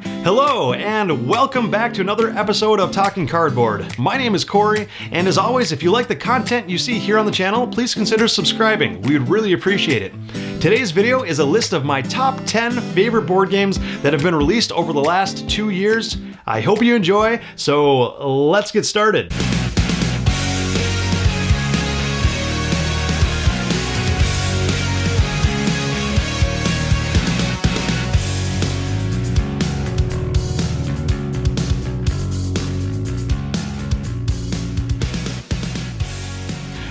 Hello, and welcome back to another episode of Talking Cardboard. My name is Cory, and as always, if you like the content you see here on the channel, please consider subscribing. We would really appreciate it. Today's video is a list of my top 10 favorite board games that have been released over the last 2 years. I hope you enjoy, so let's get started.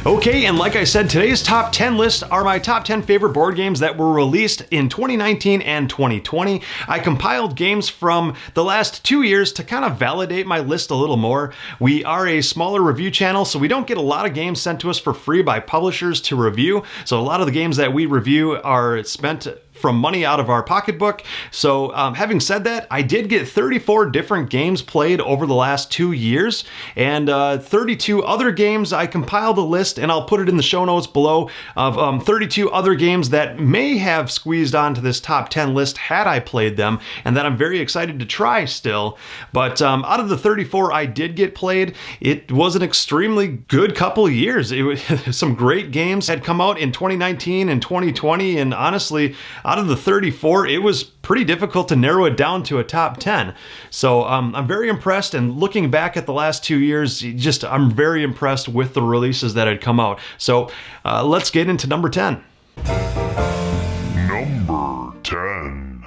Okay, and like I said, today's top 10 list are my top 10 favorite board games that were released in 2019 and 2020. I compiled games from the last 2 years to kind of validate my list a little more. We are a smaller review channel, so we don't get a lot of games sent to us for free by publishers to review. So a lot of the games that we review are spent from money out of our pocketbook. So having said that, I did get 34 different games played over the last 2 years, and 32 other games. I compiled a list, and I'll put it in the show notes below, of 32 other games that may have squeezed onto this top 10 list had I played them, and that I'm very excited to try still. But out of the 34 I did get played, it was an extremely good couple of years. It was some great games had come out in 2019 and 2020, and honestly, out of the 34, it was pretty difficult to narrow it down to a top 10. So I'm very impressed, and looking back at the last 2 years, I'm very impressed with the releases that had come out. So let's get into number 10. Number 10.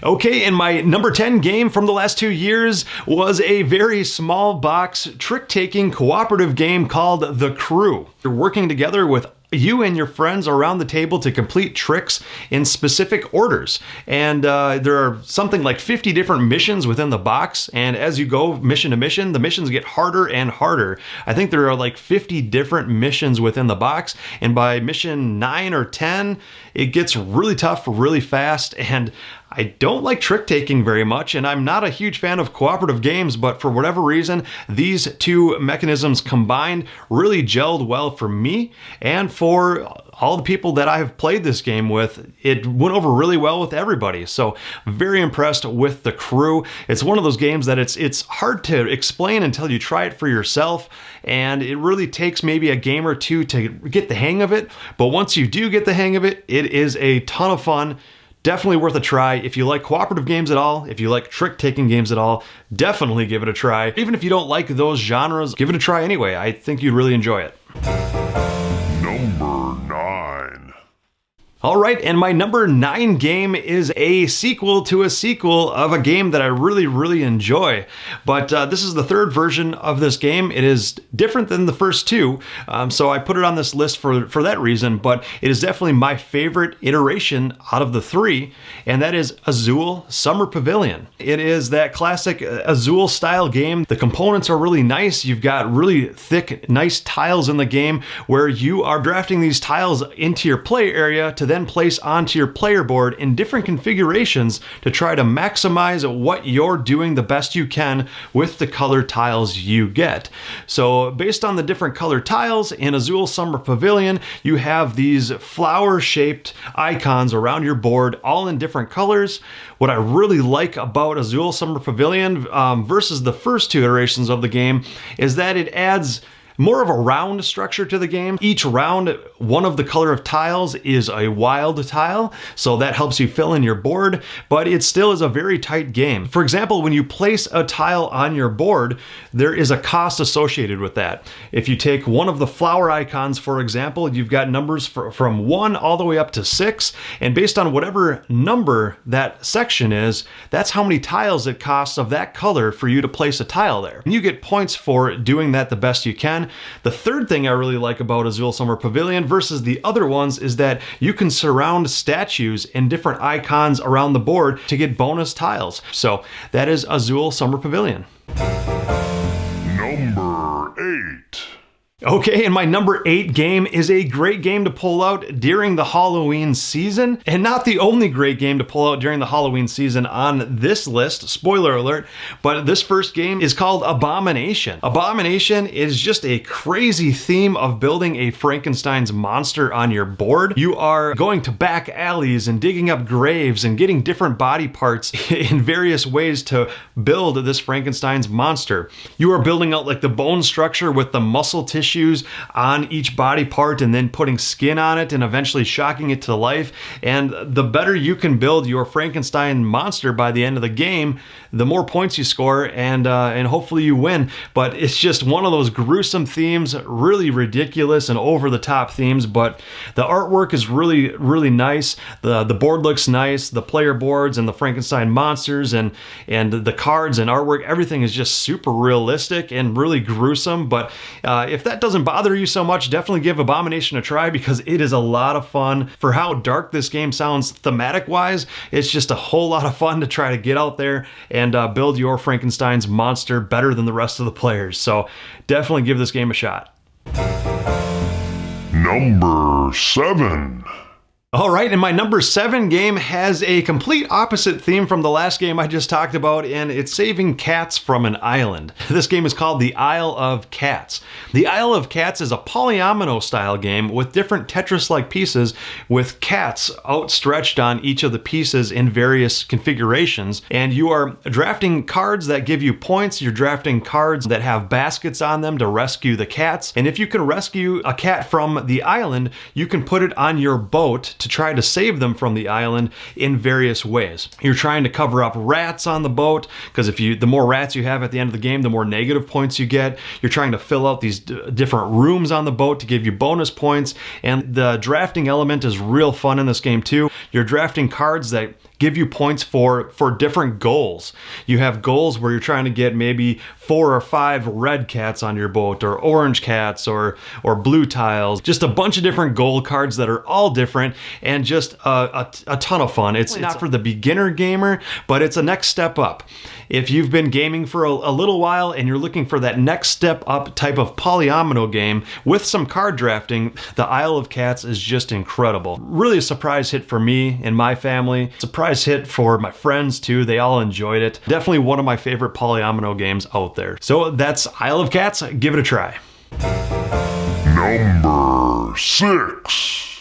Okay, and my number 10 game from the last 2 years was a very small box trick-taking cooperative game called The Crew. You're working together with you and your friends around the table to complete tricks in specific orders. And there are something like 50 different missions within the box. And as you go mission to mission, the missions get harder and harder. I think there are like 50 different missions within the box. And by mission 9 or 10, it gets really tough really fast. And I don't like trick taking very much, and I'm not a huge fan of cooperative games, but for whatever reason, these two mechanisms combined really gelled well for me and for all the people that I have played this game with. It went over really well with everybody. So very impressed with The Crew. It's one of those games that it's hard to explain until you try it for yourself, and it really takes maybe a game or two to get the hang of it. But once you do get the hang of it, it is a ton of fun. Definitely worth a try. If you like cooperative games at all, if you like trick-taking games at all, definitely give it a try. Even if you don't like those genres, give it a try anyway. I think you'd really enjoy it. Number 9. All right, and my number 9 game is a sequel to a sequel of a game that I really, really enjoy. But this is the third version of this game. It is different than the first two, so I put it on this list for that reason, but it is definitely my favorite iteration out of the three, and that is Azul Summer Pavilion. It is that classic Azul style game. The components are really nice. You've got really thick, nice tiles in the game where you are drafting these tiles into your play area to then place onto your player board in different configurations to try to maximize what you're doing the best you can with the color tiles you get. So based on the different color tiles in Azul Summer Pavilion, you have these flower-shaped icons around your board, all in different colors. What I really like about Azul Summer Pavilion versus the first two iterations of the game is that it adds more of a round structure to the game. Each round, one of the color of tiles is a wild tile, so that helps you fill in your board, but it still is a very tight game. For example, when you place a tile on your board, there is a cost associated with that. If you take one of the flower icons, for example, you've got numbers from 1 all the way up to 6, and based on whatever number that section is, that's how many tiles it costs of that color for you to place a tile there. And you get points for doing that the best you can. The third thing I really like about Azul Summer Pavilion versus the other ones is that you can surround statues and different icons around the board to get bonus tiles. So that is Azul Summer Pavilion. Number 8. Okay, and my number 8 game is a great game to pull out during the Halloween season, and not the only great game to pull out during the Halloween season on this list, spoiler alert, but this first game is called Abomination. Abomination is just a crazy theme of building a Frankenstein's monster on your board. You are going to back alleys and digging up graves and getting different body parts in various ways to build this Frankenstein's monster. You are building out like the bone structure with the muscle tissue on each body part and then putting skin on it and eventually shocking it to life. And the better you can build your Frankenstein monster by the end of the game, the more points you score, and hopefully you win. But it's just one of those gruesome themes, really ridiculous and over the top themes, but the artwork is really, really nice. The board looks nice, the player boards and the Frankenstein monsters and the cards and artwork, everything is just super realistic and really gruesome. But if that doesn't bother you so much, definitely give Abomination a try because it is a lot of fun. For how dark this game sounds thematic wise, it's just a whole lot of fun to try to get out there and build your Frankenstein's monster better than the rest of the players. So definitely give this game a shot. Number 7. All right, and my number 7 game has a complete opposite theme from the last game I just talked about, and it's saving cats from an island. This game is called The Isle of Cats. The Isle of Cats is a polyomino style game with different Tetris-like pieces with cats outstretched on each of the pieces in various configurations, and you are drafting cards that give you points. You're drafting cards that have baskets on them to rescue the cats, and if you can rescue a cat from the island, you can put it on your boat to try to save them from the island in various ways. You're trying to cover up rats on the boat, because the more rats you have at the end of the game, the more negative points you get. You're trying to fill out these different rooms on the boat to give you bonus points, and the drafting element is real fun in this game too. You're drafting cards that give you points for different goals. You have goals where you're trying to get maybe 4 or 5 red cats on your boat, or orange cats, or blue tiles. Just a bunch of different goal cards that are all different, and just a ton of fun. It's not for the beginner gamer, but it's a next step up. If you've been gaming for a little while and you're looking for that next step up type of polyomino game with some card drafting, the Isle of Cats is just incredible. Really a surprise hit for me and my family. Surprise hit for my friends too. They all enjoyed it. Definitely one of my favorite polyomino games out there. So that's Isle of Cats. Give it a try. Number 6.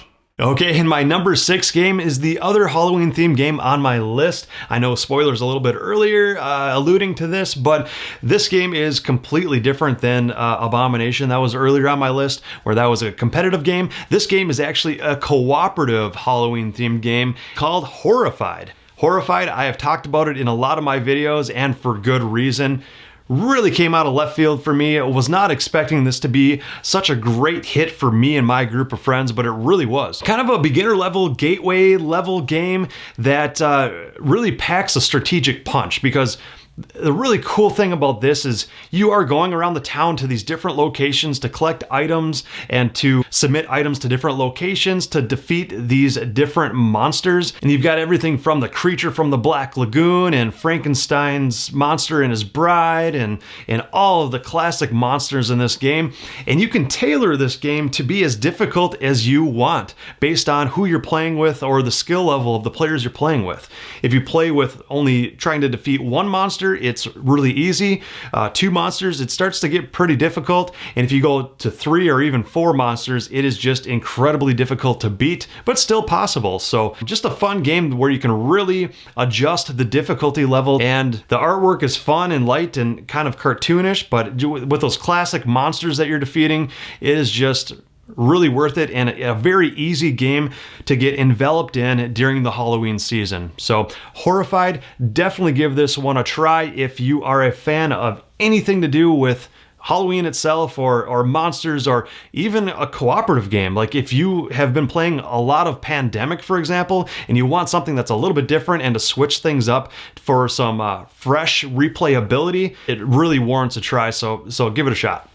Okay, and my number 6 game is the other Halloween themed game on my list. I know spoilers a little bit earlier alluding to this, but this game is completely different than Abomination. That was earlier on my list, where that was a competitive game. This game is actually a cooperative Halloween themed game called Horrified. Horrified, I have talked about it in a lot of my videos, and for good reason. Really came out of left field for me. I was not expecting this to be such a great hit for me and my group of friends, but it really was. Kind of a beginner level, gateway level game that really packs a strategic punch, because the really cool thing about this is you are going around the town to these different locations to collect items and to submit items to different locations to defeat these different monsters. And you've got everything from the creature from the Black Lagoon and Frankenstein's monster and his bride and all of the classic monsters in this game. And you can tailor this game to be as difficult as you want based on who you're playing with or the skill level of the players you're playing with. If you play with only trying to defeat one monster, it's really easy. 2 monsters, it starts to get pretty difficult. And if you go to 3 or even 4 monsters, it is just incredibly difficult to beat, but still possible. So just a fun game where you can really adjust the difficulty level, and the artwork is fun and light and kind of cartoonish, but with those classic monsters that you're defeating, it is just really worth it, and a very easy game to get enveloped in during the Halloween season. So Horrified, definitely give this one a try if you are a fan of anything to do with Halloween itself or monsters, or even a cooperative game. Like if you have been playing a lot of Pandemic, for example, and you want something that's a little bit different and to switch things up for some fresh replayability, it really warrants a try. So give it a shot.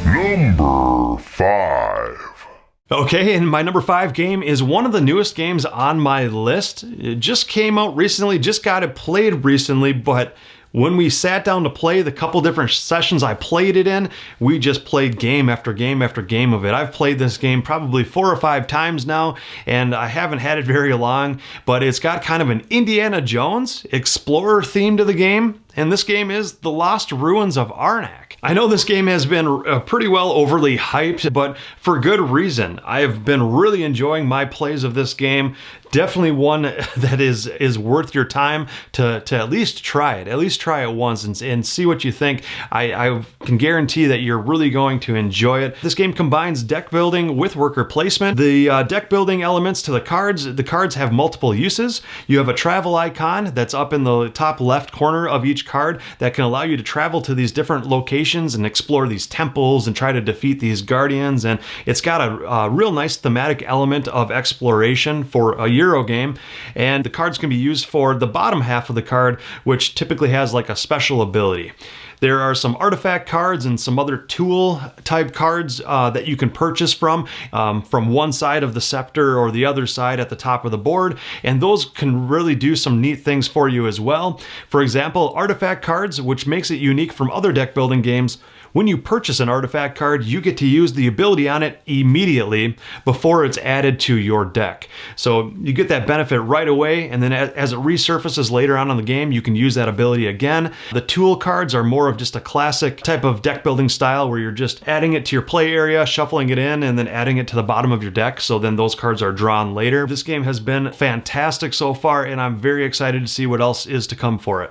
Number 5. Okay, and my number 5 game is one of the newest games on my list. It just came out recently, just got it played recently, but When we sat down to play, the couple different sessions I played it in, we just played game after game after game of it. I've played this game probably 4 or 5 times now, and I haven't had it very long, but it's got kind of an Indiana Jones explorer theme to the game, and this game is The Lost Ruins of Arnak. I know this game has been pretty well overly hyped, but for good reason. I have been really enjoying my plays of this game. Definitely one that is worth your time to at least try it. At least try it once and see what you think. I can guarantee that you're really going to enjoy it. This game combines deck building with worker placement. The deck building elements to the cards have multiple uses. You have a travel icon that's up in the top left corner of each card that can allow you to travel to these different locations and explore these temples and try to defeat these guardians. And it's got a real nice thematic element of exploration for a Euro game, and the cards can be used for the bottom half of the card, which typically has like a special ability. There are some artifact cards and some other tool type cards that you can purchase from one side of the scepter or the other side at the top of the board, and those can really do some neat things for you as well. For example, artifact cards, which makes it unique from other deck building games. When you purchase an artifact card, you get to use the ability on it immediately before it's added to your deck. So you get that benefit right away, and then as it resurfaces later on in the game, you can use that ability again. The tool cards are more of just a classic type of deck building style where you're just adding it to your play area, shuffling it in, and then adding it to the bottom of your deck, so then those cards are drawn later. This game has been fantastic so far, and I'm very excited to see what else is to come for it.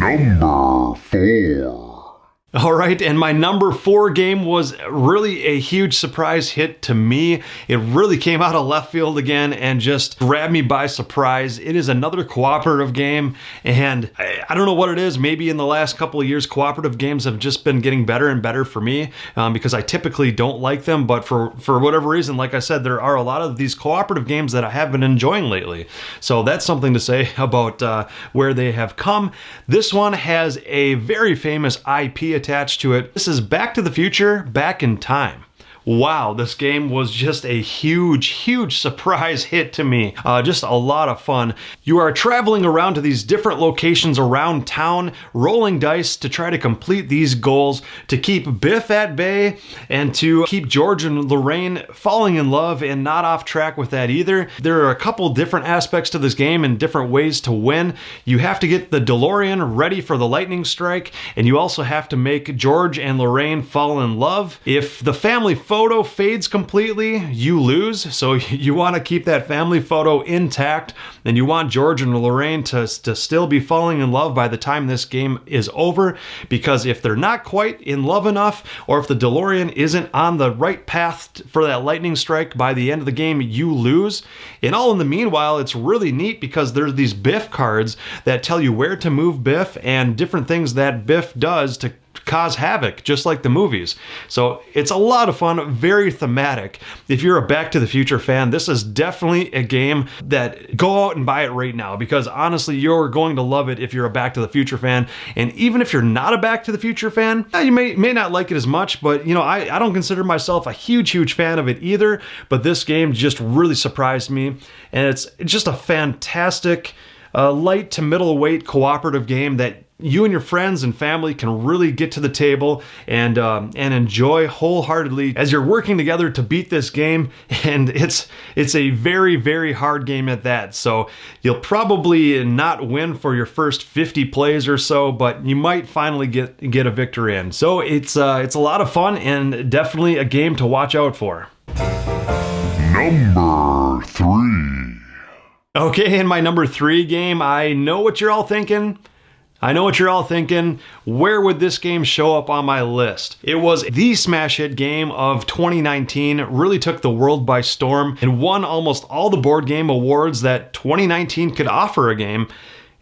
Number 4. All right, and my number 4 game was really a huge surprise hit to me. It really came out of left field again and just grabbed me by surprise. It is another cooperative game, and I don't know what it is. Maybe in the last couple of years, cooperative games have just been getting better and better for me because I typically don't like them, but for whatever reason, like I said, there are a lot of these cooperative games that I have been enjoying lately. So that's something to say about where they have come. This one has a very famous IP attached to it. This is Back to the Future, Back in Time. Wow, this game was just a huge surprise hit to me. Just a lot of fun. You are traveling around to these different locations around town, rolling dice to try to complete these goals, to keep Biff at bay, and to keep George and Lorraine falling in love and not off track with that either. There are a couple different aspects to this game and different ways to win. You have to get the DeLorean ready for the lightning strike, and you also have to make George and Lorraine fall in love. If the family photo fades completely, you lose. So you want to keep that family photo intact, and you want George and Lorraine to still be falling in love by the time this game is over, because if they're not quite in love enough, or if the DeLorean isn't on the right path for that lightning strike by the end of the game, you lose. And all in the meanwhile, it's really neat because there's these Biff cards that tell you where to move Biff and different things that Biff does to cause havoc, just like the movies. So it's a lot of fun, very thematic. If you're a Back to the Future fan, this is definitely a game that go out and buy it right now, because honestly, you're going to love it if you're a Back to the Future fan. And even if you're not a Back to the Future fan, you may not like it as much, but you know, I don't consider myself a huge fan of it either, but this game just really surprised me, and it's just a fantastic light to middleweight cooperative game that you and your friends and family can really get to the table and enjoy wholeheartedly as you're working together to beat this game. And it's a very hard game at that. So you'll probably not win for your first 50 plays or so, but you might finally get a victory in. So it's a lot of fun and definitely a game to watch out for. Number 3. Okay, in my number 3 game, I know what you're all thinking. Where would this game show up on my list? It was the smash hit game of 2019, really took the world by storm, and won almost all the board game awards that 2019 could offer a game,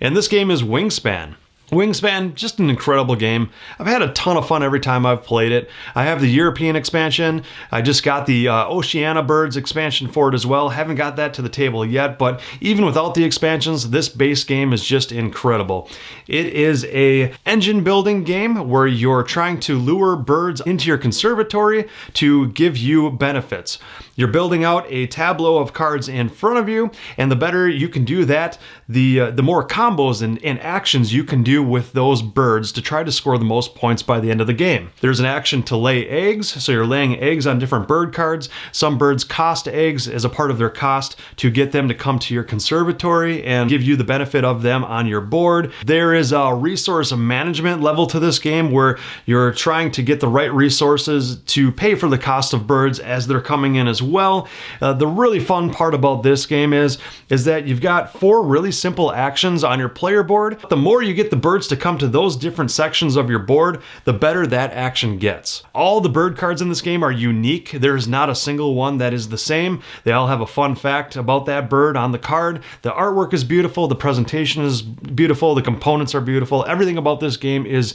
and this game is Wingspan. Wingspan, just an incredible game. I've had a ton of fun every time I've played it. I have the European expansion. I just got the Oceania Birds expansion for it as well. Haven't got that to the table yet, but even without the expansions, this base game is just incredible. It is a engine building game where you're trying to lure birds into your conservatory to give you benefits. You're building out a tableau of cards in front of you, and the better you can do that, the more combos and actions you can do with those birds to try to score the most points by the end of the game. There's an action to lay eggs, so you're laying eggs on different bird cards. Some birds cost eggs as a part of their cost to get them to come to your conservatory and give you the benefit of them on your board. There is a resource management level to this game where you're trying to get the right resources to pay for the cost of birds as they're coming in as well. The really fun part about this game is that you've got 4 really simple actions on your player board. The more you get the birds to come to those different sections of your board, the better that action gets. All the bird cards in this game are unique. There's not a single one that is the same. They all have a fun fact about that bird on the card. The artwork is beautiful, the presentation is beautiful, the components are beautiful. Everything about this game is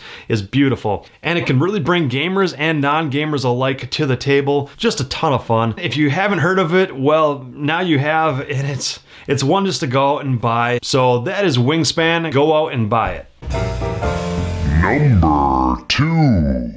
beautiful. And it can really bring gamers and non-gamers alike to the table. Just a ton of fun. If you haven't heard of it, well, now you have, and it's one just to go out and buy. So that is Wingspan. Go out and buy it. Number 2.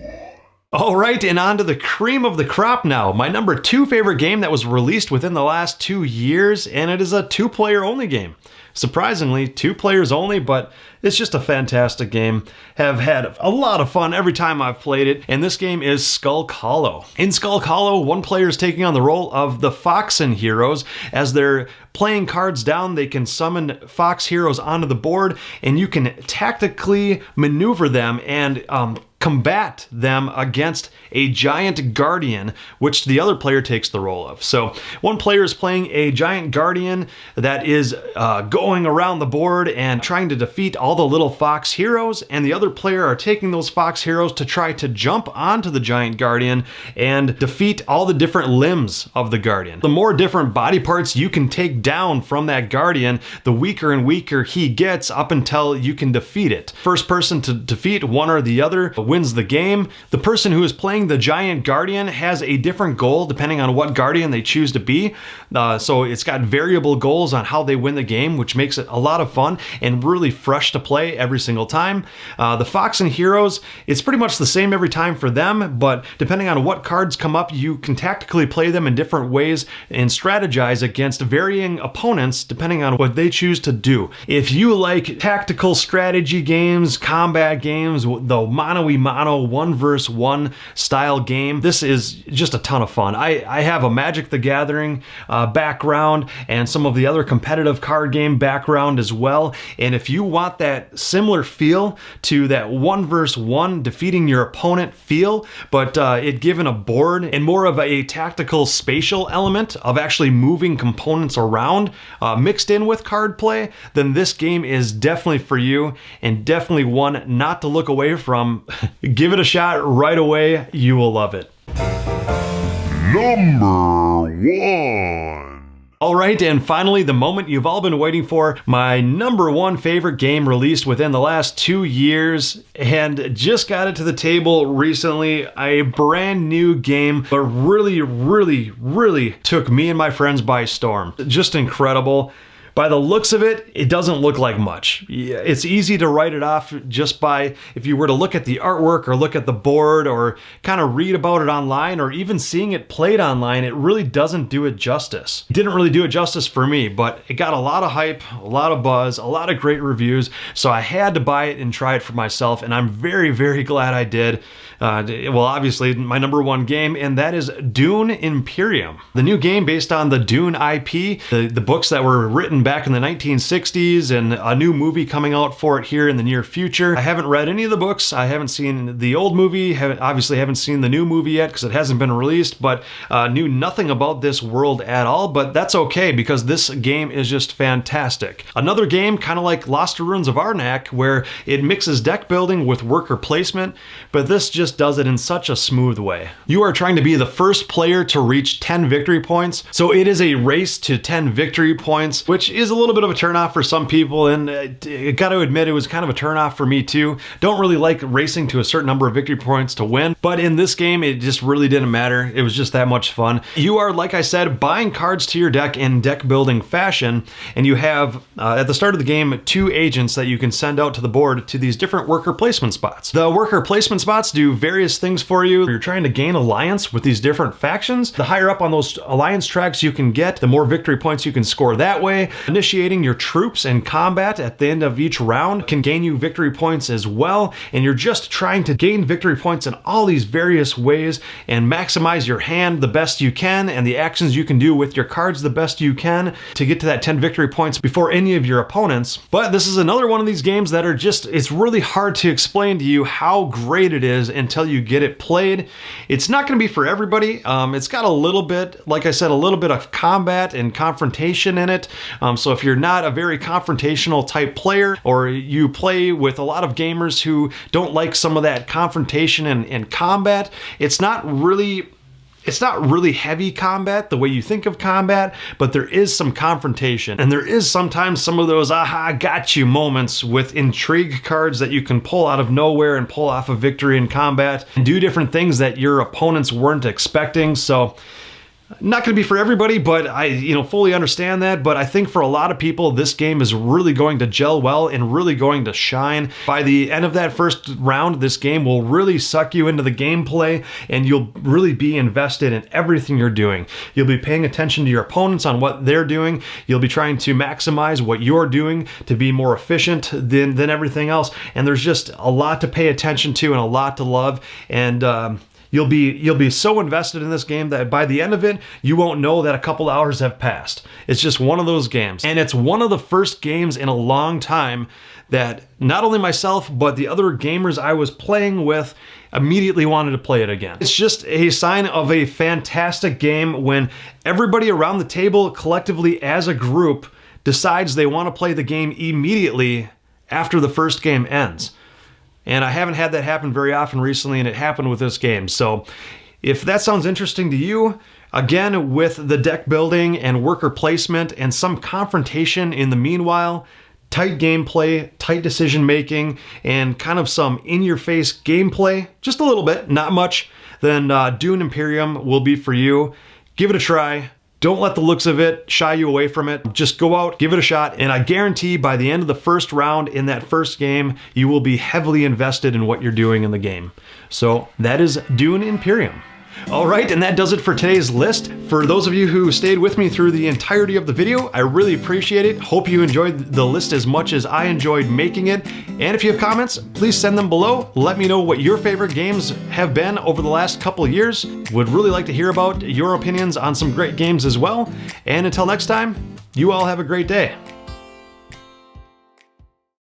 All right, and on to the cream of the crop now. My number 2 favorite game that was released within the last 2 years, and it is a 2-player only game. Surprisingly, 2 players only, but it's just a fantastic game. Have had a lot of fun every time I've played it, and this game is Skulk Hollow. In Skulk Hollow, one player is taking on the role of the Foxen heroes. As they're playing cards down, they can summon fox heroes onto the board, and you can tactically maneuver them and combat them against a giant guardian, which the other player takes the role of. So one player is playing a giant guardian that is going around the board and trying to defeat all the little fox heroes, and the other player are taking those fox heroes to try to jump onto the giant guardian and defeat all the different limbs of the guardian. The more different body parts you can take down from that guardian, the weaker and weaker he gets up until you can defeat it. First person to defeat one or the other wins the game. The person who is playing the giant guardian has a different goal depending on what guardian they choose to be. So it's got variable goals on how they win the game, which makes it a lot of fun and really fresh to play every single time. The Foxen heroes, it's pretty much the same every time for them, but depending on what cards come up, you can tactically play them in different ways and strategize against varying opponents depending on what they choose to do. If you like tactical strategy games, combat games, the mano-a-mano 1v1 style game, this is just a ton of fun. I have a Magic the Gathering background and some of the other competitive card game background as well, and if you want that similar feel to that 1v1 defeating your opponent feel, but it given a board and more of a tactical spatial element of actually moving components around mixed in with card play, then this game is definitely for you and definitely one not to look away from. Give it a shot right away. You will love it. Number 1. All right, and finally, the moment you've all been waiting for, my number 1 favorite game released within the last 2 years, and just got it to the table recently, a brand new game, but really took me and my friends by storm. Just incredible. By the looks of it, it doesn't look like much. It's easy to write it off just by, if you were to look at the artwork or look at the board or kind of read about it online or even seeing it played online, it really doesn't do it justice. It didn't really do it justice for me, but it got a lot of hype, a lot of buzz, a lot of great reviews, so I had to buy it and try it for myself, and I'm very glad I did. Well, obviously, my number 1 game, and that is Dune Imperium. The new game based on the Dune IP, the books that were written back in the 1960s, and a new movie coming out for it here in the near future. I haven't read any of the books. I haven't seen the old movie. Obviously haven't seen the new movie yet because it hasn't been released, but knew nothing about this world at all, but that's okay because this game is just fantastic. Another game kind of like Lost Ruins of Arnak where it mixes deck building with worker placement, but this just does it in such a smooth way. You are trying to be the first player to reach 10 victory points, so it is a race to 10 victory points, which is a little bit of a turnoff for some people, and I got to admit it was kind of a turnoff for me too. Don't really like racing to a certain number of victory points to win, but in this game it just really didn't matter. It was just that much fun. You are, like I said, buying cards to your deck in deck building fashion, and you have at the start of the game 2 agents that you can send out to the board to these different worker placement spots. The worker placement spots do various things for you. You're trying to gain alliance with these different factions. The higher up on those alliance tracks you can get, the more victory points you can score that way. Initiating your troops in combat at the end of each round can gain you victory points as well, and you're just trying to gain victory points in all these various ways and maximize your hand the best you can and the actions you can do with your cards the best you can to get to that 10 victory points before any of your opponents. But this is another one of these games that are just, it's really hard to explain to you how great it is until you get it played. It's not going to be for everybody. It's got a little bit, like I said, a little bit of combat and confrontation in it. So if you're not a very confrontational type player, or you play with a lot of gamers who don't like some of that confrontation and combat, it's not really heavy combat the way you think of combat, but there is some confrontation, and there is sometimes some of those aha got you moments with intrigue cards that you can pull out of nowhere and pull off a victory in combat and do different things that your opponents weren't expecting. So not going to be for everybody, but I fully understand that. But I think for a lot of people, this game is really going to gel well and really going to shine. By the end of that first round, this game will really suck you into the gameplay, and you'll really be invested in everything you're doing. You'll be paying attention to your opponents on what they're doing. You'll be trying to maximize what you're doing to be more efficient than everything else. And there's just a lot to pay attention to and a lot to love. And You'll be so invested in this game that by the end of it, you won't know that a couple hours have passed. It's just one of those games. And it's one of the first games in a long time that not only myself, but the other gamers I was playing with immediately wanted to play it again. It's just a sign of a fantastic game when everybody around the table collectively as a group decides they want to play the game immediately after the first game ends. And I haven't had that happen very often recently, and it happened with this game. So if that sounds interesting to you, again, with the deck building and worker placement and some confrontation in the meanwhile, tight gameplay, tight decision making, and kind of some in-your-face gameplay, just a little bit, not much, then Dune Imperium will be for you. Give it a try. Don't let the looks of it shy you away from it. Just go out, give it a shot, and I guarantee by the end of the first round in that first game, you will be heavily invested in what you're doing in the game. So that is Dune Imperium. All right, and that does it for today's list. For those of you who stayed with me through the entirety of the video, I really appreciate it. Hope you enjoyed the list as much as I enjoyed making it. And if you have comments, please send them below. Let me know what your favorite games have been over the last couple of years. Would really like to hear about your opinions on some great games as well. And until next time, you all have a great day.